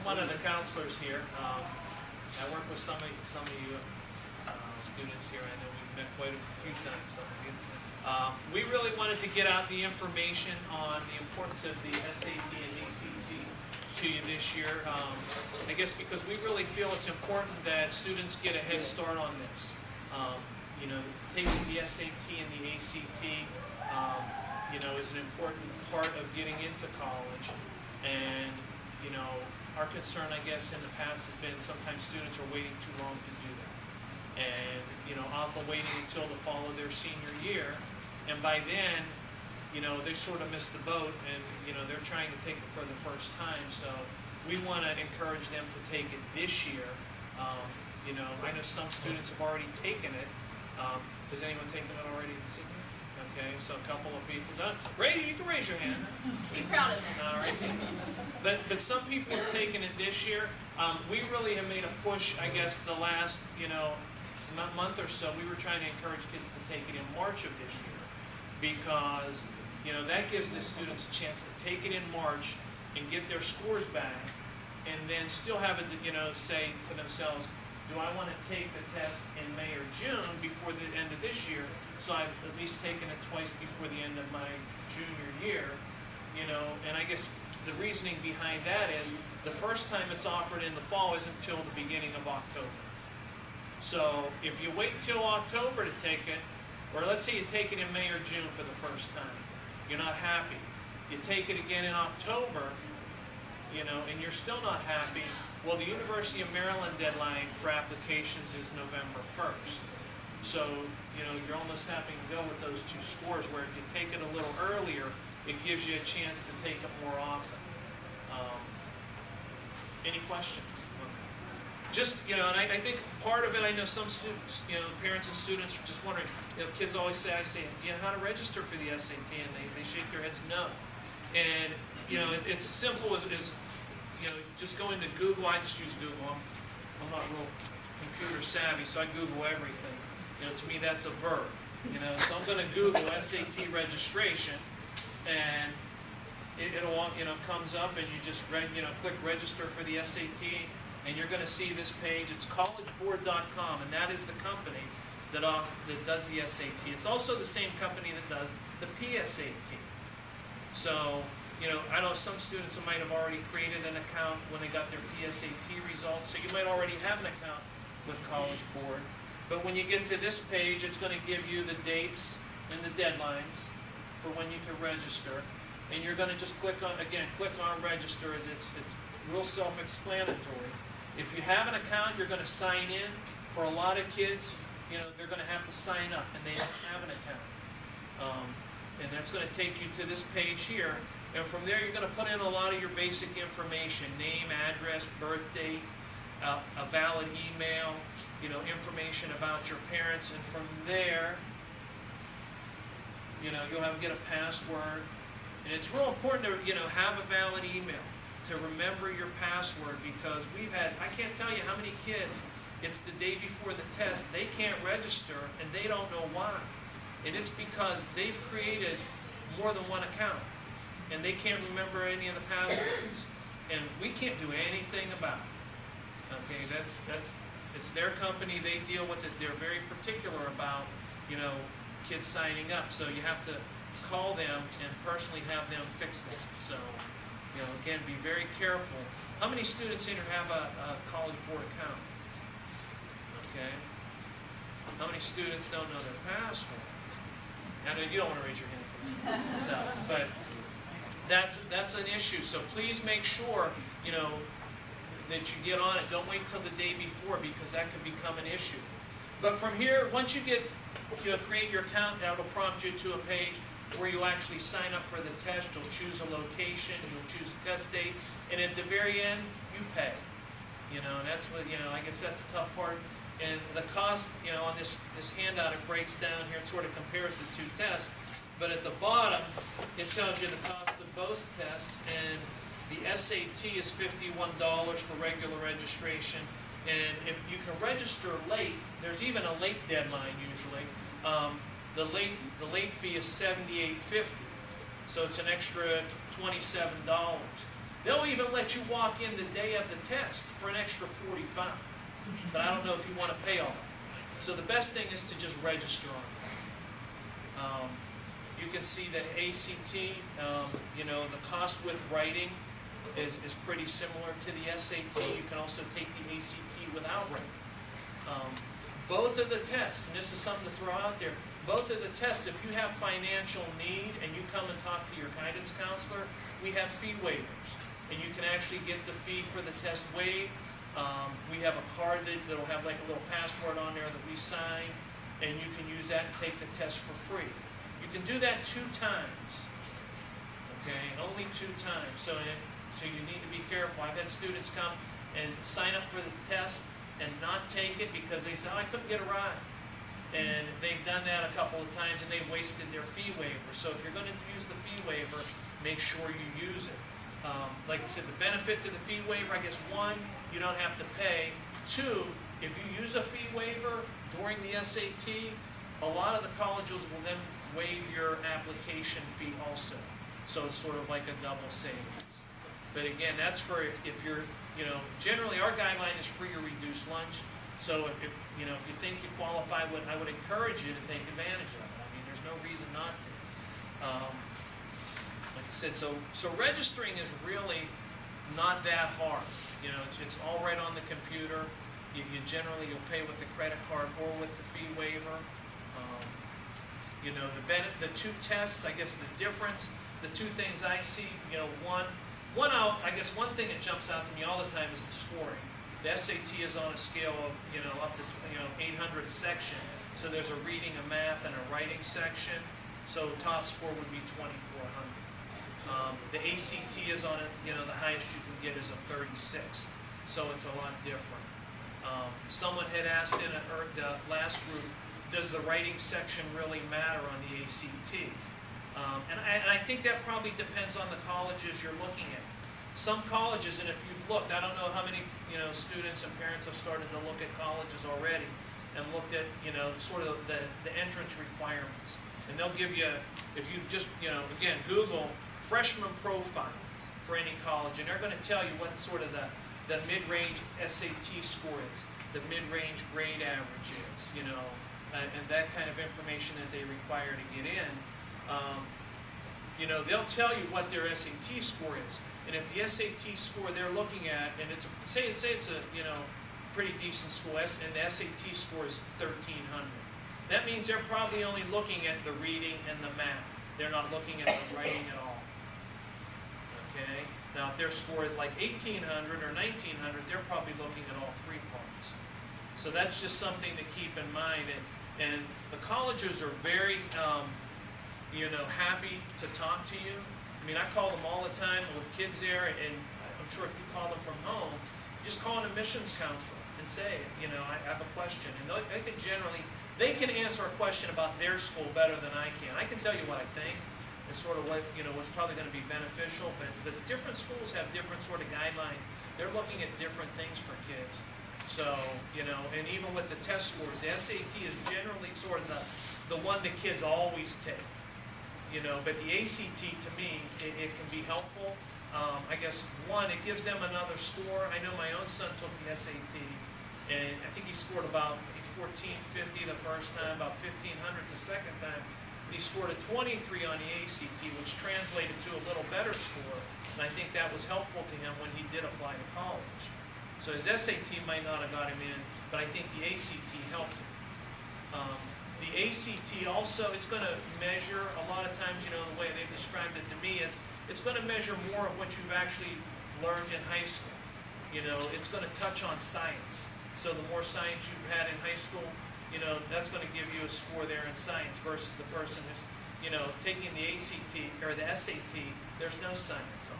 one of the counselors here. I work with some of you students here. I know we've met quite a few times, some of you. We really wanted to get out the information on the importance of the SAT and ACT to you this year. I guess because we really feel it's important that students get a head start on this. You know, taking the SAT and the ACT, you know, is an important part of getting into college. And, you know, our concern, I guess, in the past has been sometimes students are waiting too long to do that. And, you know, often waiting until the fall of their senior year. And by then, you know, they sort of missed the boat and, you know, they're trying to take it for the first time. So we want to encourage them to take it this year. You know, I know some students have already taken it. Has anyone taken it already this evening? Okay, so a couple of people done. You can raise your hand. Be proud of that. All right. But some people have taken it this year. We really have made a push, I guess, the last, you know, month or so. We were trying to encourage kids to take it in March of this year because, you know, that gives the students a chance to take it in March and get their scores back and then still have it, you know, say to themselves, do I want to take the test in May or June before the end of this year? So I've at least taken it twice before the end of my junior year, you know, and I guess the reasoning behind that is the first time it's offered in the fall isn't until the beginning of October. So if you wait till October to take it, or let's say you take it in May or June for the first time, you're not happy. You take it again in October, you know, and you're still not happy. Well, the University of Maryland deadline for applications is November 1st. So, you know, you're almost having to go with those two scores, where if you take it a little earlier, it gives you a chance to take it more often. Any questions? Just, you know, and I think part of it, I know some students, you know, parents and students are just wondering, you know, kids always say, you know, how to register for the SAT, and they shake their heads no. And, you know, it's simple as you know, just go into Google. I just use Google. I'm not real computer savvy, so I Google everything. You know, to me that's a verb. You know, so I'm going to Google SAT registration, and it'll, you know, comes up, and you just click register for the SAT, and you're going to see this page. It's collegeboard.com, and that is the company that does the SAT. It's also the same company that does the PSAT. So, you know, I know some students might have already created an account when they got their PSAT results, so you might already have an account with College Board. But when you get to this page, it's going to give you the dates and the deadlines for when you can register. And you're going to just click on register. It's real self-explanatory. If you have an account, you're going to sign in. For a lot of kids, you know, they're going to have to sign up, and they don't have an account. And that's going to take you to this page here. And from there, you're going to put in a lot of your basic information: name, address, birth date, a valid email, you know, information about your parents. And from there, you know, you'll get a password. And it's real important to, you know, have a valid email, to remember your password, because I can't tell you how many kids, it's the day before the test, they can't register and they don't know why. And it's because they've created more than one account and they can't remember any of the passwords. And we can't do anything about it. Okay, it's their company, they deal with it, they're very particular about, you know, kids signing up. So you have to call them and personally have them fix that. So, you know, again, be very careful. How many students in here have a College Board account? Okay. How many students don't know their password? I know you don't want to raise your hand for this. So, but that's an issue. So please make sure, you know, that you get on it. Don't wait till the day before, because that could become an issue. But from here, once you get, you know, create your account, that will prompt you to a page where you actually sign up for the test. You'll choose a location, you'll choose a test date, and at the very end, you pay. You know, and that's what, you know, I guess that's the tough part. And the cost, you know, on this handout, it breaks down here and sort of compares the two tests. But at the bottom, it tells you the cost of both tests, and the SAT is $51 for regular registration. And if you can register late, there's even a late deadline usually. The late fee is $78.50, so it's an extra $27. They'll even let you walk in the day of the test for an extra $45. But I don't know if you want to pay all that. So the best thing is to just register on time. You can see that ACT, you know, the cost with writing is pretty similar to the SAT. You can also take the ACT without writing. Both of the tests, and this is something to throw out there, both of the tests, if you have financial need and you come and talk to your guidance counselor, we have fee waivers. And you can actually get the fee for the test waived. We have a card that'll have like a little password on there that we sign, and you can use that and take the test for free. You can do that 2 times, okay? Only 2 times. So you need to be careful. I've had students come and sign up for the test and not take it because they said, oh, I couldn't get a ride. And they've done that a couple of times and they've wasted their fee waiver. So if you're going to use the fee waiver, make sure you use it. Like I said, the benefit to the fee waiver, I guess, 1, you don't have to pay. 2, if you use a fee waiver during the SAT, a lot of the colleges will then waive your application fee also. So it's sort of like a double savings. But again, that's for if you're, you know, generally our guideline is free or reduced lunch. So if you know, if you think you qualify, I would encourage you to take advantage of it. I mean, there's no reason not to. Like I said, so registering is really not that hard. You know, it's all right on the computer. You generally, you'll pay with the credit card or with the fee waiver. You know, the 2 tests, I guess the difference, the 2 things I see, you know, I guess one thing that jumps out to me all the time is the scoring. The SAT is on a scale of, you know, up to, you know, 800 a section. So there's a reading, a math, and a writing section. So top score would be 2,400. The ACT is on it, you know, the highest you can get is a 36. So it's a lot different. Someone had asked in the last group, does the writing section really matter on the ACT? And I think that probably depends on the colleges you're looking at. Some colleges, and if you've looked, I don't know how many, you know, students and parents have started to look at colleges already and looked at, you know, sort of the entrance requirements. And they'll give you, if you just, you know, again, Google freshman profile for any college, and they're going to tell you what sort of the mid-range SAT score is, the mid-range grade average is, you know, and that kind of information that they require to get in. You know, they'll tell you what their SAT score is. And if the SAT score they're looking at, and it's say it's a, you know, pretty decent school, and the SAT score is 1,300. That means they're probably only looking at the reading and the math. They're not looking at the writing at all. Okay? Now, if their score is like 1,800 or 1,900, they're probably looking at all 3 parts. So that's just something to keep in mind. And the colleges are very, you know, happy to talk to you. I mean, I call them all the time with kids there, and I'm sure if you call them from home, just call an admissions counselor and say, you know, I have a question. And they can generally, they can answer a question about their school better than I can. I can tell you what I think and sort of what, you know, what's probably going to be beneficial, but different schools have different sort of guidelines. They're looking at different things for kids. So, you know, and even with the test scores, the SAT is generally sort of the one the kids always take. You know, but the ACT, to me, it can be helpful. I guess, 1, it gives them another score. I know my own son took the SAT, and I think he scored about 1,450 the first time, about 1,500 the second time. But he scored a 23 on the ACT, which translated to a little better score, and I think that was helpful to him when he did apply to college. So his SAT might not have got him in, but I think the ACT helped him. The ACT also, it's going to measure, a lot of times, you know, the way they've described it to me is, it's going to measure more of what you've actually learned in high school. You know, it's going to touch on science. So the more science you've had in high school, you know, that's going to give you a score there in science versus the person who's, you know, taking the ACT or the SAT, there's no science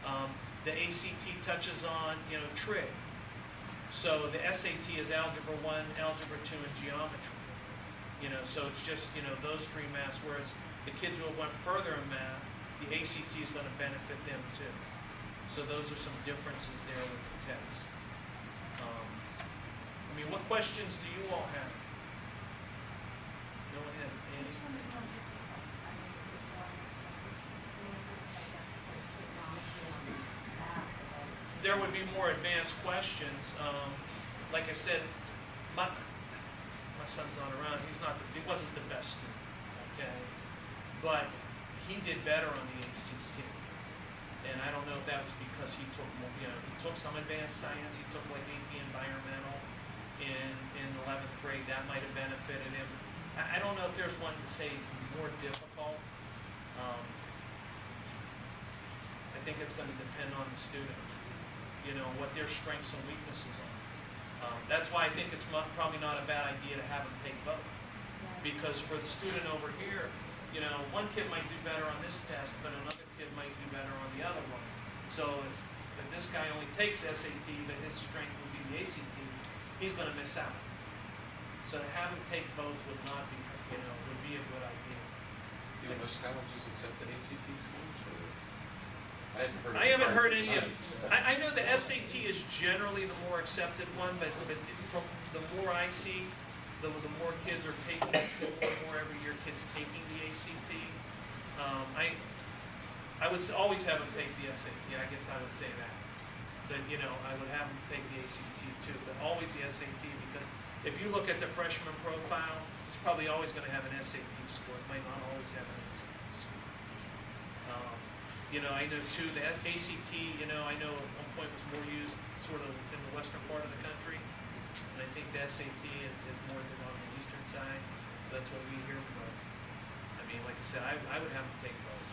on. The ACT touches on, you know, trig. So the SAT is Algebra 1, Algebra 2, and Geometry. You know, so it's just, you know, those 3 maths, whereas the kids who have went further in math, the ACT is going to benefit them too. So those are some differences there with the test. I mean, what questions do you all have? No one has any? there would be more advanced questions. Like I said, my son's not around. He wasn't the best student, okay? But he did better on the ACT. And I don't know if that was because he took more, he took some advanced science. He took like AP environmental in 11th grade. That might have benefited him. I don't know if there's one to say more difficult. I think it's going to depend on the student, what their strengths and weaknesses are. That's why I think it's probably not a bad idea to have them take both. Because for the student over here, one kid might do better on this test, but another kid might do better on the other one. So if this guy only takes SAT, but his strength would be the ACT, he's going to miss out. So to have him take both would not be, would be a good idea. Do most colleges accept the ACT scores? I haven't heard any of it. I know the SAT is generally the more accepted one, but from the more I see, the more kids are taking it, the more every year kids taking the ACT. I would always have them take the SAT. I guess I would say that. But I would have them take the ACT too, but always the SAT, because if you look at the freshman profile, it's probably always going to have an SAT score. It might not always have an SAT score. I know too, the ACT, I know at one point was more used sort of in the western part of the country. And I think the SAT is more than on the eastern side. So that's what we hear. But I mean, like I said, I would have them take both.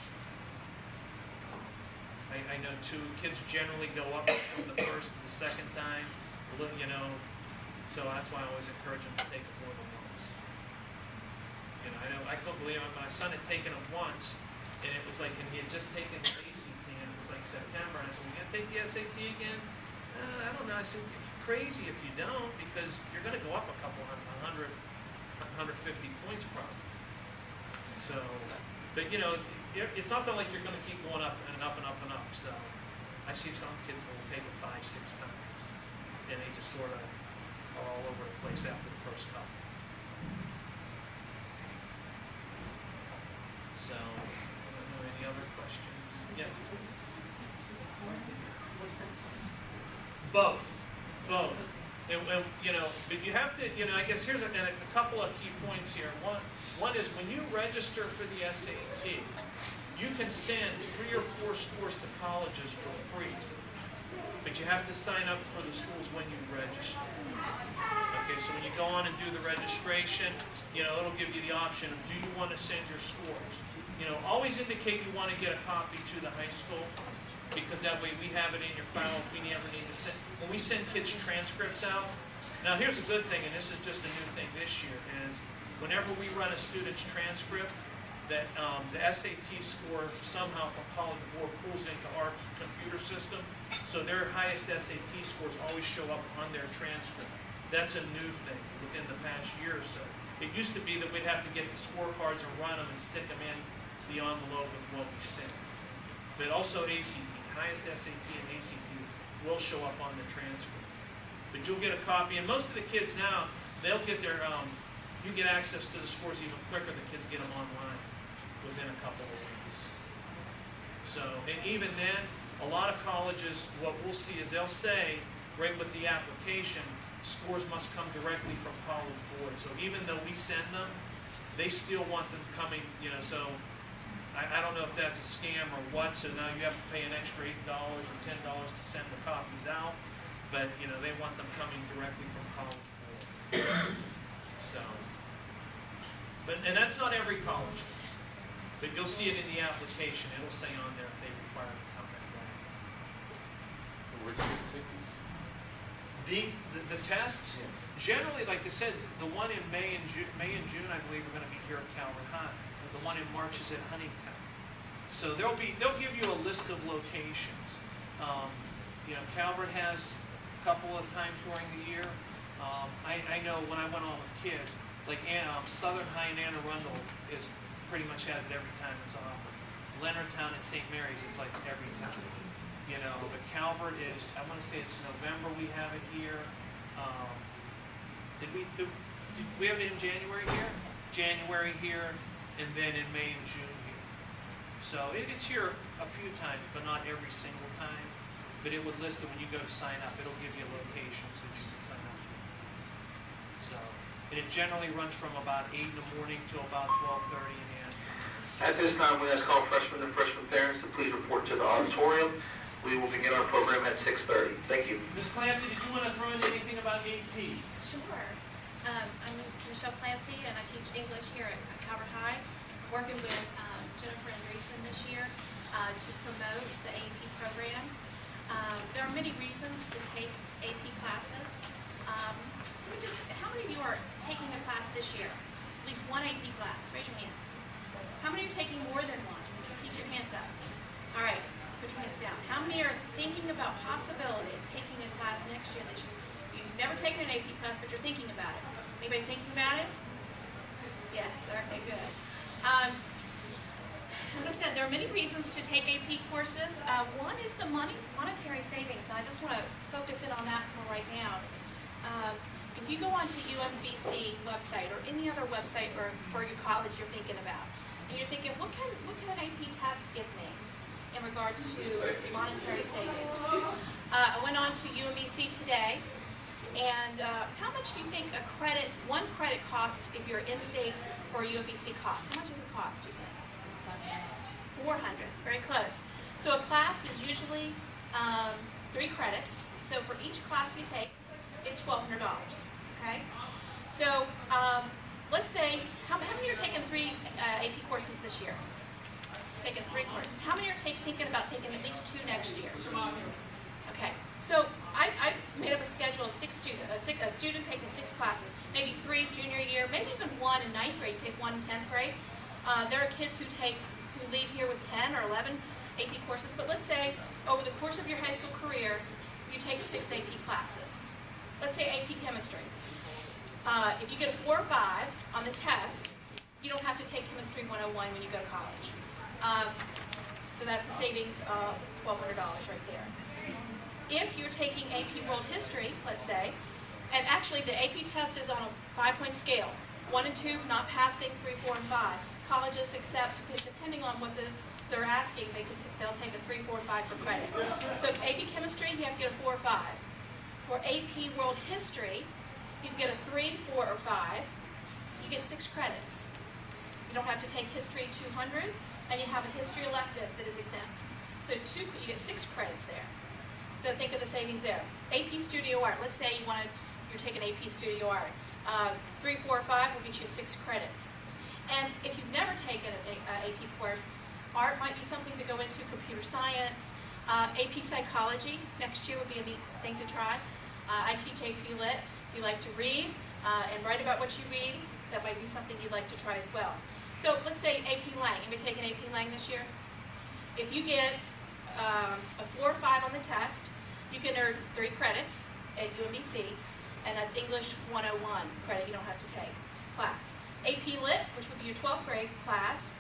I know too, kids generally go up from the first to the second time. So that's why I always encourage them to take it more than once. I couldn't believe it. My son had taken it once. And it was like, and he had just taken the ACT, and it was like September, and I said, "We're going to take the SAT again?" I don't know. I said, "You're crazy if you don't, because you're going to go up a couple 100, 150 points probably." So, but it's not like you're going to keep going up and up and up and up. So, I see some kids that will take it 5, 6 times, and they just sort of are all over the place after the first couple. So. Any other questions? Yes. Both. And but you have to, I guess here's a couple of key points here. One is when you register for the SAT, you can send 3 or 4 scores to colleges for free, but you have to sign up for the schools when you register. Okay, so when you go on and do the registration, it'll give you the option of, do you want to send your scores? Always indicate you want to get a copy to the high school, because that way we have it in your file if we ever need to send. When we send kids transcripts out, now here's a good thing, and this is just a new thing this year, is whenever we run a student's transcript, that the SAT score somehow from College Board pulls into our computer system, so their highest SAT scores always show up on their transcript. That's a new thing within the past year or so. It used to be that we'd have to get the scorecards and run them and stick them in the envelope with what we sent. But also ACT, highest SAT and ACT will show up on the transcript. But you'll get a copy, and most of the kids now, they'll get their, you get access to the scores even quicker. The kids get them online within a couple of weeks. So, and even then, a lot of colleges, what we'll see is they'll say, right with the application, scores must come directly from College Board. So even though we send them, they still want them coming, so I don't know if that's a scam or what, so now you have to pay an extra $8 or $10 to send the copies out, but they want them coming directly from College Board. So, and that's not every college, but you'll see it in the application. It'll say on there if they require it to come that way. Where do you take these? The tests, generally, like I said, the one in May and June, I believe, are going to be here at Calvert High. The one in March is at Huntington. So they'll give you a list of locations. Calvert has a couple of times during the year. I know when I went on with kids, like Southern High in Anne Arundel is pretty much has it every time it's offered. Leonardtown and St. Mary's, it's like every time. But Calvert is, I want to say it's November we have it here. Did we have it in January here? January here, and then in May and June here. So it's here a few times, but not every single time. but it would list it when you go to sign up. It'll give you a location so that you can sign up. So, and it generally runs from about 8 in the morning till about 12:30 in the afternoon. At this time, we ask all freshmen and freshman parents to please report to the auditorium. We will begin our program at 6:30. Thank you. Ms. Clancy, did you want to throw in anything about AP? Sure. I'm Michelle Clancy, and I teach English here at Calvert High. I'm working with Jennifer and Reeson this year to promote the AP program. There are many reasons to take AP classes. How many of you are taking a class this year? At least one AP class. Raise your hand. How many are taking more than one? Keep your hands up. All right. Put your hands down. How many are thinking about possibility of taking a class next year that you've never taken an AP class, but you're thinking about it? Anybody thinking about it? Yes. Okay, good. As I said, there are many reasons to take AP courses. One is the monetary savings, and I just want to focus in on that for right now. If you go onto UMBC website or any other website or for your college you're thinking about, and you're thinking, what can an AP test give me in regards to monetary savings? I went on to UMBC today, and how much do you think one credit cost if you're in-state or UMBC cost? How much does it cost, do you think? 400, very close. So a class is usually 3 credits. So for each class you take, it's $1,200, okay? So let's say, how many are taking 3 AP courses this year? Taking 3 courses. How many are thinking about taking at least 2 next year? Okay, so I made up a schedule of 6 students, a student taking 6 classes, maybe 3 junior year, maybe even 1 in 9th grade, take 1 in 10th grade. There are kids who leave here with 10 or 11 AP courses, but let's say over the course of your high school career, you take 6 AP classes. Let's say AP chemistry. If you get a 4 or 5 on the test, you don't have to take Chemistry 101 when you go to college. So that's a savings of $1,200 right there. If you're taking AP World History, let's say, and actually the AP test is on a 5-point scale, 1 and 2 not passing, 3, 4, and 5. Colleges accept, depending on what they're asking, they'll take a 3, 4, and 5 for credit. So AP Chemistry, you have to get a 4 or 5. For AP World History, you can get a 3, 4, or 5. You get 6 credits. You don't have to take History 200, and you have a History elective that is exempt. So you get 6 credits there. So think of the savings there. AP Studio Art. Let's say you're taking AP Studio Art. 3, 4, or 5 will get you 6 credits. And if you've never taken an AP course, art might be something to go into, computer science, AP Psychology next year would be a neat thing to try. I teach AP Lit. If you like to read and write about what you read, that might be something you'd like to try as well. So let's say AP Lang. Anybody taken AP Lang this year? If you get a 4 or 5 on the test, you can earn 3 credits at UMBC, and that's English 101 credit you don't have to take class. AP Lit, which would be your 12th grade class,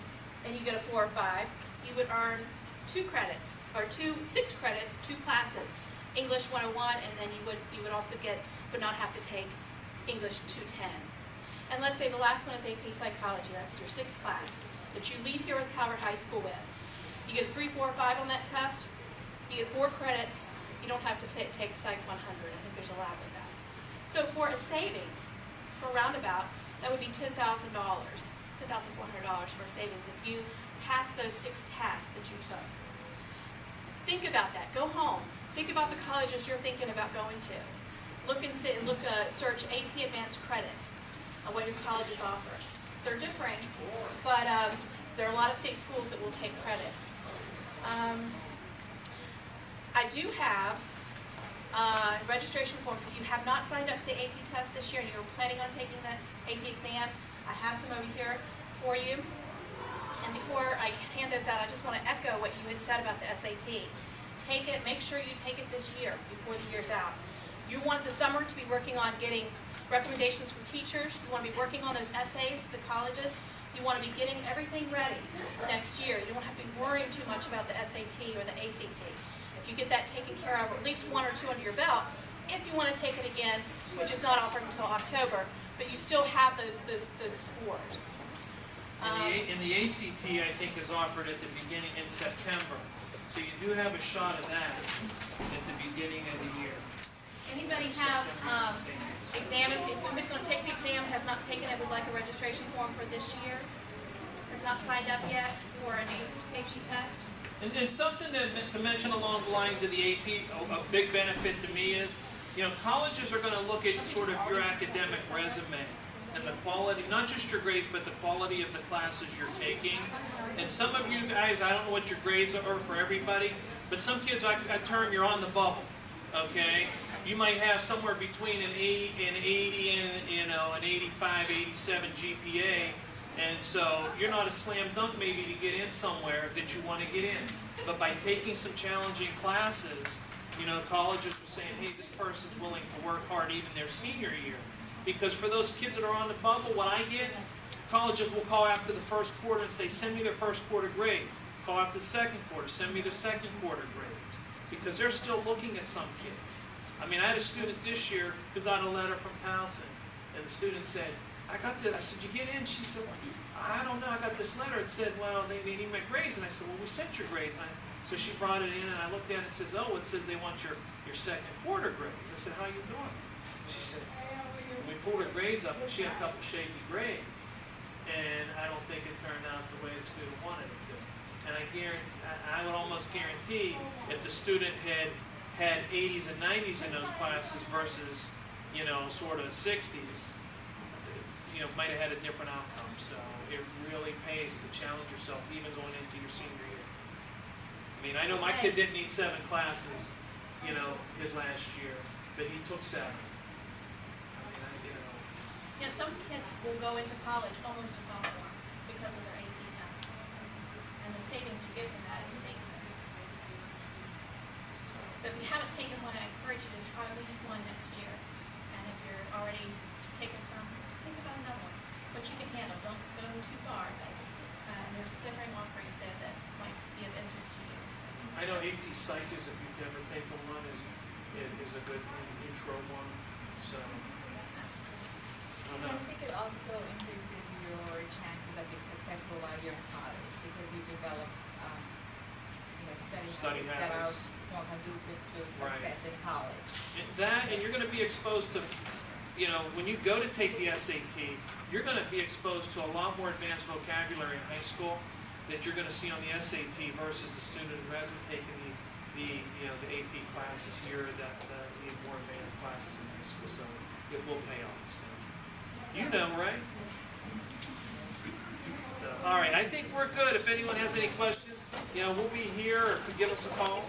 and you get a 4 or 5, you would earn 2 credits, or 6 credits, 2 classes, English 101, and then you would also would not have to take English 210. And let's say the last one is AP Psychology. That's your 6th class that you leave here with Calvert High School with. You get 3, 4, or 5 on that test. You get 4 credits. You don't have to take Psych 100. I think there's a lab with that. So for a savings, for a roundabout, that would be $10,000, $10,400 for a savings if you pass those 6 tests that you took. Think about that. Go home. Think about the colleges you're thinking about going to. Search AP Advanced Credit on what your colleges offer. They're different, but there are a lot of state schools that will take credit. I do have registration forms. If you have not signed up for the AP test this year and you're planning on taking the AP exam, I have some over here for you. And before I hand those out, I just want to echo what you had said about the SAT. Take it, make sure you take it this year before the year's out. You want the summer to be working on getting recommendations from teachers. You want to be working on those essays at the colleges. You want to be getting everything ready next year. You don't have to be worrying too much about the SAT or the ACT. If you get that taken care of, or at least 1 or 2 under your belt, if you want to take it again, which is not offered until October, but you still have those scores. And the ACT, I think, is offered at the beginning in September. So you do have a shot of that at the beginning of the year. Anybody have, exam, if somebody's gonna take the exam, has not taken it, would like a registration form for this year? Has not signed up yet for an AP test? And something to mention along the lines of the AP, a big benefit to me is, colleges are going to look at sort of your academic resume and the quality, not just your grades, but the quality of the classes you're taking. And some of you guys, I don't know what your grades are for everybody, but some kids, I term you're on the bubble, okay? You might have somewhere between an 80 and an 85, 87 GPA. And so you're not a slam dunk maybe to get in somewhere that you want to get in. But by taking some challenging classes, colleges are saying, hey, this person's willing to work hard even their senior year. Because for those kids that are on the bubble, what I get, colleges will call after the first quarter and say, send me their first quarter grades. Call after the second quarter, send me their second quarter grades. Because they're still looking at some kids. I mean, I had a student this year who got a letter from Towson, and the student said, I said, you get in? She said, well, I don't know, I got this letter. It said, well, they need my grades. And I said, well, we sent your grades. So she brought it in, and I looked at it and says, oh, it says they want your second quarter grades. I said, how you doing? She said, we pulled her grades up, and she had a couple shaky grades. And I don't think it turned out the way the student wanted it to. And I would almost guarantee if the student had 80s and 90s in those classes versus, sort of 60s, might have had a different outcome. So it really pays to challenge yourself even going into your senior year. I mean, I know my kid didn't need 7 classes, his last year, but he took 7. Yeah, some kids will go into college almost a sophomore because of their AP test. And the savings you get from that is amazing. So if you haven't taken one, I encourage you to try at least one next year. And if you're already taking some, think about another one. What you can handle, don't go too far. There's different offerings there that might be of interest to you. I know AP Psych is, if you've never taken one, is a good intro one. So, Absolutely. I think it also increases your chances of being successful while you're in college because you develop, study habits that are more conducive to success in college. And you're going to be exposed to, when you go to take the SAT, you're going to be exposed to a lot more advanced vocabulary in high school that you're going to see on the SAT versus the student who hasn't taken the AP classes here, the more advanced classes in high school. So it will pay off. So. Right? So, all right, I think we're good. If anyone has any questions, we'll be here or could give us a call.